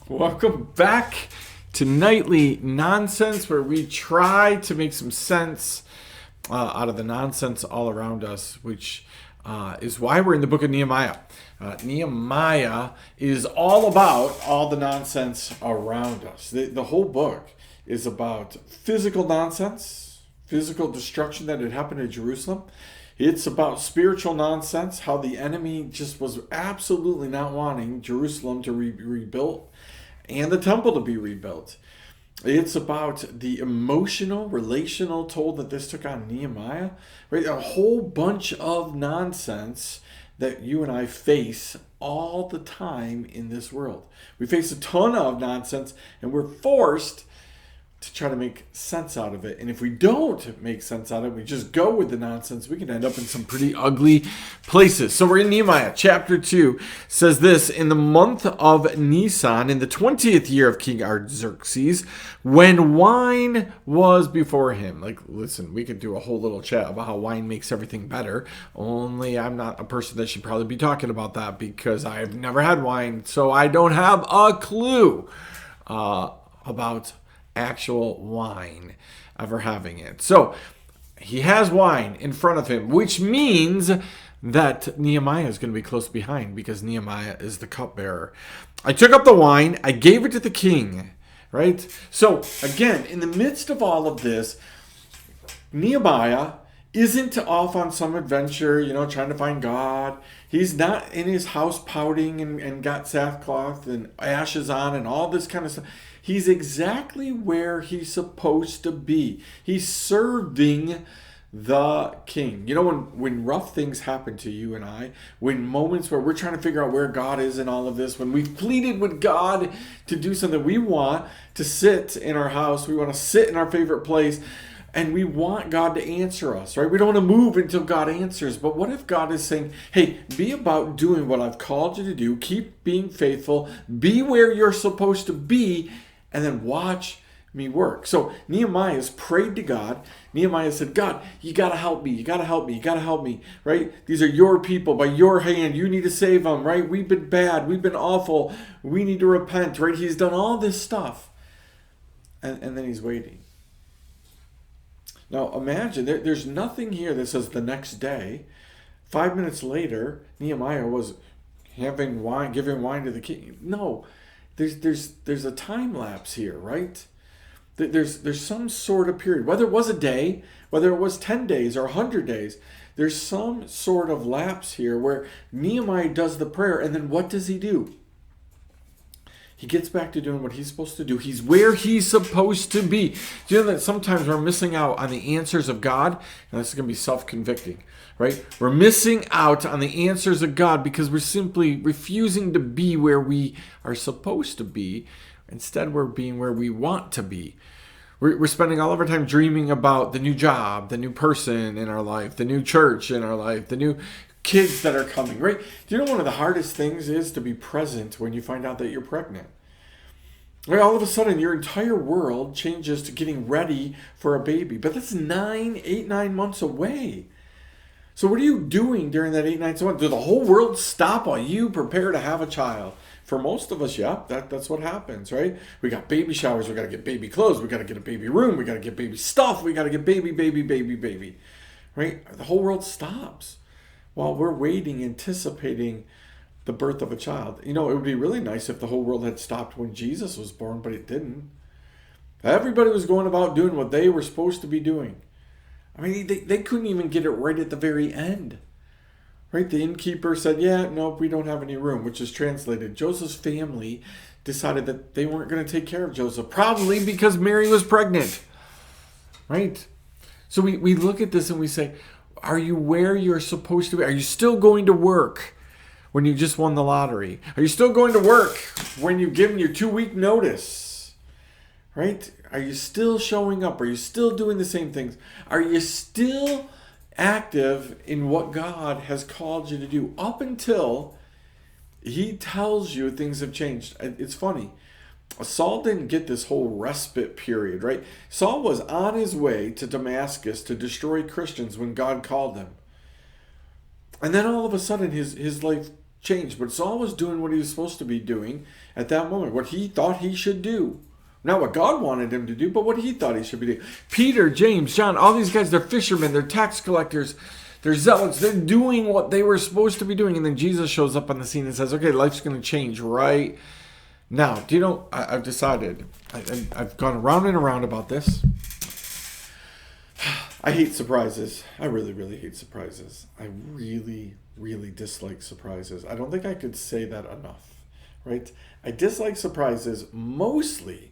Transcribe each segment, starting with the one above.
Welcome back to Nightly Nonsense, where we try to make some sense out of the nonsense all around us, which is why we're in the book of Nehemiah. Nehemiah is all about all the nonsense around us. The whole book is about physical nonsense, physical destruction that had happened in Jerusalem. It's about spiritual nonsense, how the enemy just was absolutely not wanting Jerusalem to be rebuilt and the temple to be rebuilt. It's about the emotional, relational toll that this took on Nehemiah. Right? A whole bunch of nonsense that you and I face all the time in this world. We face a ton of nonsense, and we're forced to try to make sense out of it. And if we don't make sense out of it, we just go with the nonsense, we can end up in some pretty ugly places. So we're in Nehemiah. Chapter 2 says this: in the month of Nisan, in the 20th year of King Artaxerxes, when wine was before him. Like, listen, we could do a whole little chat about how wine makes everything better. Only I'm not a person that should probably be talking about that because I've never had wine, so I don't have a clue about actual wine, ever having it. So he has wine in front of him, which means that Nehemiah is going to be close behind because Nehemiah is the cupbearer. I took up the wine, I gave it to the king, right? So again, in the midst of all of this, Nehemiah isn't off on some adventure, trying to find God. He's not in his house pouting and got sackcloth and ashes on and all this kind of stuff. He's exactly where he's supposed to be. He's serving the king. When rough things happen to you and I, when moments where we're trying to figure out where God is in all of this, when we've pleaded with God to do something, we want to sit in our house, we want to sit in our favorite place, and we want God to answer us, right? We don't want to move until God answers. But what if God is saying, hey, be about doing what I've called you to do, keep being faithful, be where you're supposed to be, and then watch me work. So Nehemiah has prayed to God. Nehemiah said, God, you got to help me. You got to help me. You got to help me, right? These are your people by your hand. You need to save them, right? We've been bad. We've been awful. We need to repent, right? He's done all this stuff. And then he's waiting. Now imagine, there's nothing here that says the next day. 5 minutes later, Nehemiah was having wine, giving wine to the king. No. There's a time lapse here, right? There's some sort of period, whether it was a day, whether it was 10 days or 100 days, there's some sort of lapse here where Nehemiah does the prayer, and then what does he do? He gets back to doing what he's supposed to do. He's where he's supposed to be. Do you know that sometimes we're missing out on the answers of God? And this is going to be self-convicting, right? We're missing out on the answers of God because we're simply refusing to be where we are supposed to be. Instead, we're being where we want to be. We're spending all of our time dreaming about the new job, the new person in our life, the new church in our life, the new kids that are coming, right? Do you know one of the hardest things is to be present when you find out that you're pregnant? Right, all of a sudden, your entire world changes to getting ready for a baby. But that's 9 months away. So what are you doing during that 8 9 months? Does the whole world stop while you prepare to have a child? For most of us, yeah, that's what happens, right? We got baby showers, we got to get baby clothes, we got to get a baby room, we got to get baby stuff, we got to get baby, right? The whole world stops while we're waiting, anticipating the birth of a child. It would be really nice if the whole world had stopped when Jesus was born, but it didn't. Everybody was going about doing what they were supposed to be doing. I mean, they couldn't even get it right at the very end. Right? The innkeeper said, yeah, nope, we don't have any room, which is translated. Joseph's family decided that they weren't going to take care of Joseph, probably because Mary was pregnant. Right? So we look at this and we say, are you where you're supposed to be? Are you still going to work when you just won the lottery? Are you still going to work when you've given your 2-week notice? Right? Are you still showing up? Are you still doing the same things? Are you still active in what God has called you to do up until he tells you things have changed? It's funny. Saul didn't get this whole respite period, right? Saul was on his way to Damascus to destroy Christians when God called him. And then all of a sudden his life changed, but Saul was doing what he was supposed to be doing at that moment, what he thought he should do. Not what God wanted him to do, but what he thought he should be doing. Peter, James, John, all these guys, they're fishermen, they're tax collectors, they're zealots, they're doing what they were supposed to be doing. And then Jesus shows up on the scene and says, okay, life's going to change right now. Do you know, I've decided, I've gone around and around about this. I hate surprises. I really, really hate surprises. I really, really dislike surprises. I don't think I could say that enough, right? I dislike surprises mostly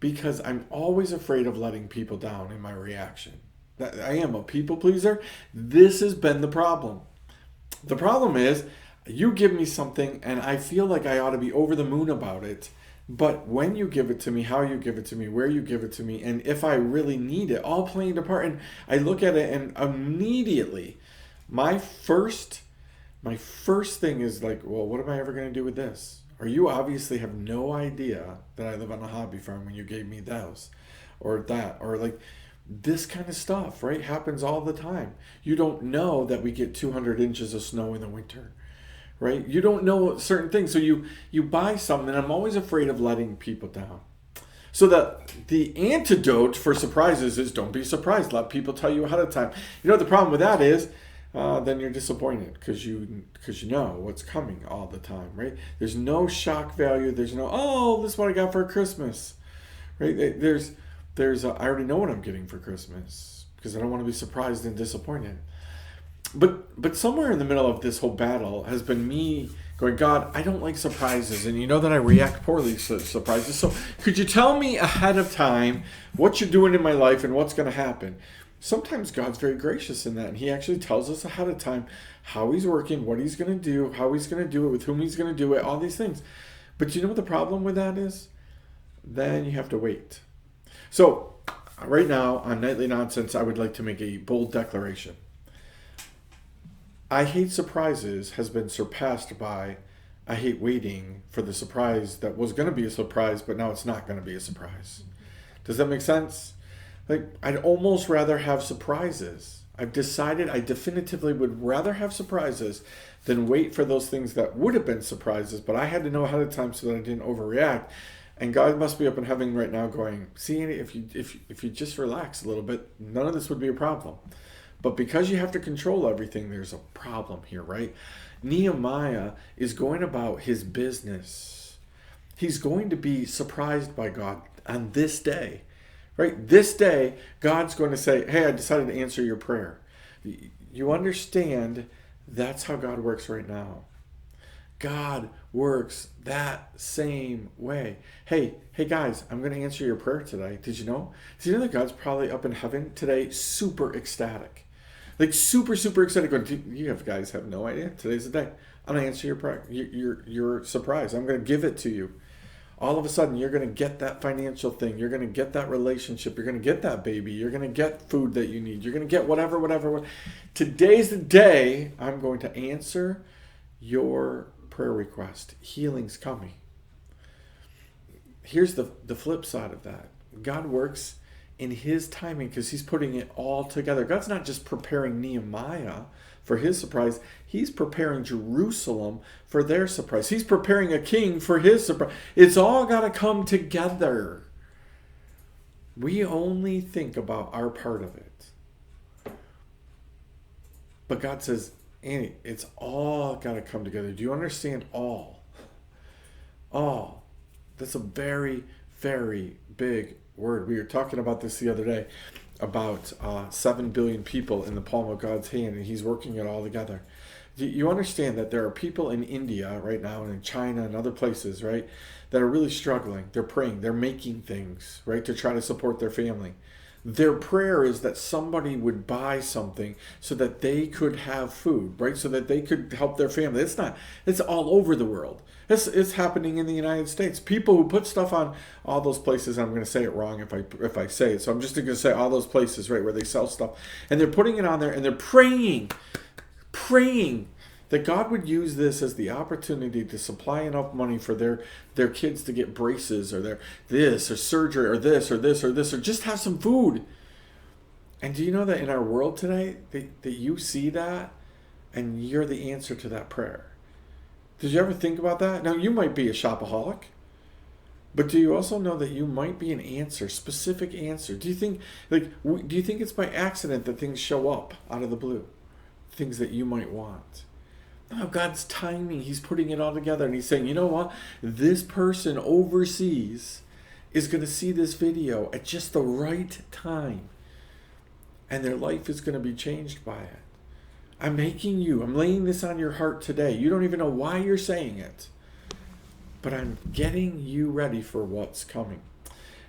because I'm always afraid of letting people down in my reaction. I am a people pleaser. This has been the problem. The problem is you give me something and I feel like I ought to be over the moon about it. But when you give it to me, how you give it to me, where you give it to me, and if I really need it, all playing a part. And I look at it and immediately my first thing is like, well, what am I ever going to do with this? Or you obviously have no idea that I live on a hobby farm when you gave me those or that, or like this kind of stuff, right? Happens all the time. You don't know that we get 200 inches of snow in the winter, right? You don't know certain things. So you buy something, and I'm always afraid of letting people down. So the antidote for surprises is don't be surprised. Let people tell you ahead of time. You know, the problem with that is then you're disappointed because you know what's coming all the time, right? There's no shock value. There's no, oh, this is what I got for Christmas, right? There's I already know what I'm getting for Christmas because I don't want to be surprised and disappointed. But somewhere in the middle of this whole battle has been me going, God, I don't like surprises, and you know that I react poorly to surprises. So could you tell me ahead of time what you're doing in my life and what's going to happen? Sometimes God's very gracious in that, and he actually tells us ahead of time how he's working, what he's going to do, how he's going to do it, with whom he's going to do it, all these things. But you know what the problem with that is? Then you have to wait. So right now on Nightly Nonsense, I would like to make a bold declaration. I hate surprises has been surpassed by I hate waiting for the surprise that was going to be a surprise, but now it's not going to be a surprise. Does that make sense? Like, I'd almost rather have surprises. I've decided I definitively would rather have surprises than wait for those things that would have been surprises, but I had to know ahead of time so that I didn't overreact. And God must be up in heaven right now going, see, if you just relax a little bit, none of this would be a problem. But because you have to control everything, there's a problem here, right? Nehemiah is going about his business. He's going to be surprised by God on this day, right? This day, God's going to say, hey, I decided to answer your prayer. You understand that's how God works right now. God works that same way. Hey guys, I'm going to answer your prayer today. Did you know? Did you know that God's probably up in heaven today super ecstatic? Like super, super excited. Going, you guys have no idea. Today's the day. I'm going to answer your prayer. Your surprise. I'm going to give it to you. All of a sudden, you're going to get that financial thing. You're going to get that relationship. You're going to get that baby. You're going to get food that you need. You're going to get whatever. Today's the day I'm going to answer your prayer request. Healing's coming. Here's the flip side of that. God works in his timing because he's putting it all together. God's not just preparing Nehemiah for his surprise. He's preparing Jerusalem for their surprise. He's preparing a king for his surprise. It's all got to come together. We only think about our part of it. But God says, Annie, it's all got to come together. Do you understand all? All. That's a very, very big word. We were talking about this the other day about 7 billion people in the palm of God's hand, and he's working it all together. You understand that there are people in India right now and in China and other places, right, that are really struggling. They're praying. They're making things, right, to try to support their family. Their prayer is that somebody would buy something so that they could have food, right? So that they could help their family. It's all over the world. It's happening in the United States. People who put stuff on all those places, I'm going to say it wrong if I say it. So I'm just going to say all those places, right, where they sell stuff. And they're putting it on there and they're praying that God would use this as the opportunity to supply enough money for their kids to get braces or their this or surgery or this or this or this or just have some food. And do you know that in our world today that you see that and you're the answer to that prayer? Did you ever think about that? Now, you might be a shopaholic, but do you also know that you might be an answer, specific answer? Do you think, do you think it's by accident that things show up out of the blue? Things that you might want. No, God's timing. He's putting it all together, and he's saying, you know what? This person overseas is going to see this video at just the right time, and their life is going to be changed by it. I'm laying this on your heart today. You don't even know why you're saying it, but I'm getting you ready for what's coming.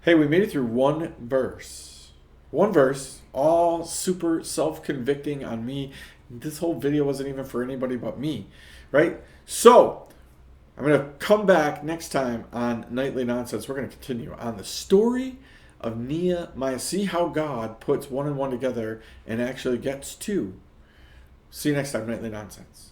Hey, we made it through one verse. One verse, all super self-convicting on me. This whole video wasn't even for anybody but me, right? So, I'm going to come back next time on Nightly Nonsense. We're going to continue on the story of Nehemiah. See how God puts one and one together and actually gets two. See you next time, Nightly Nonsense.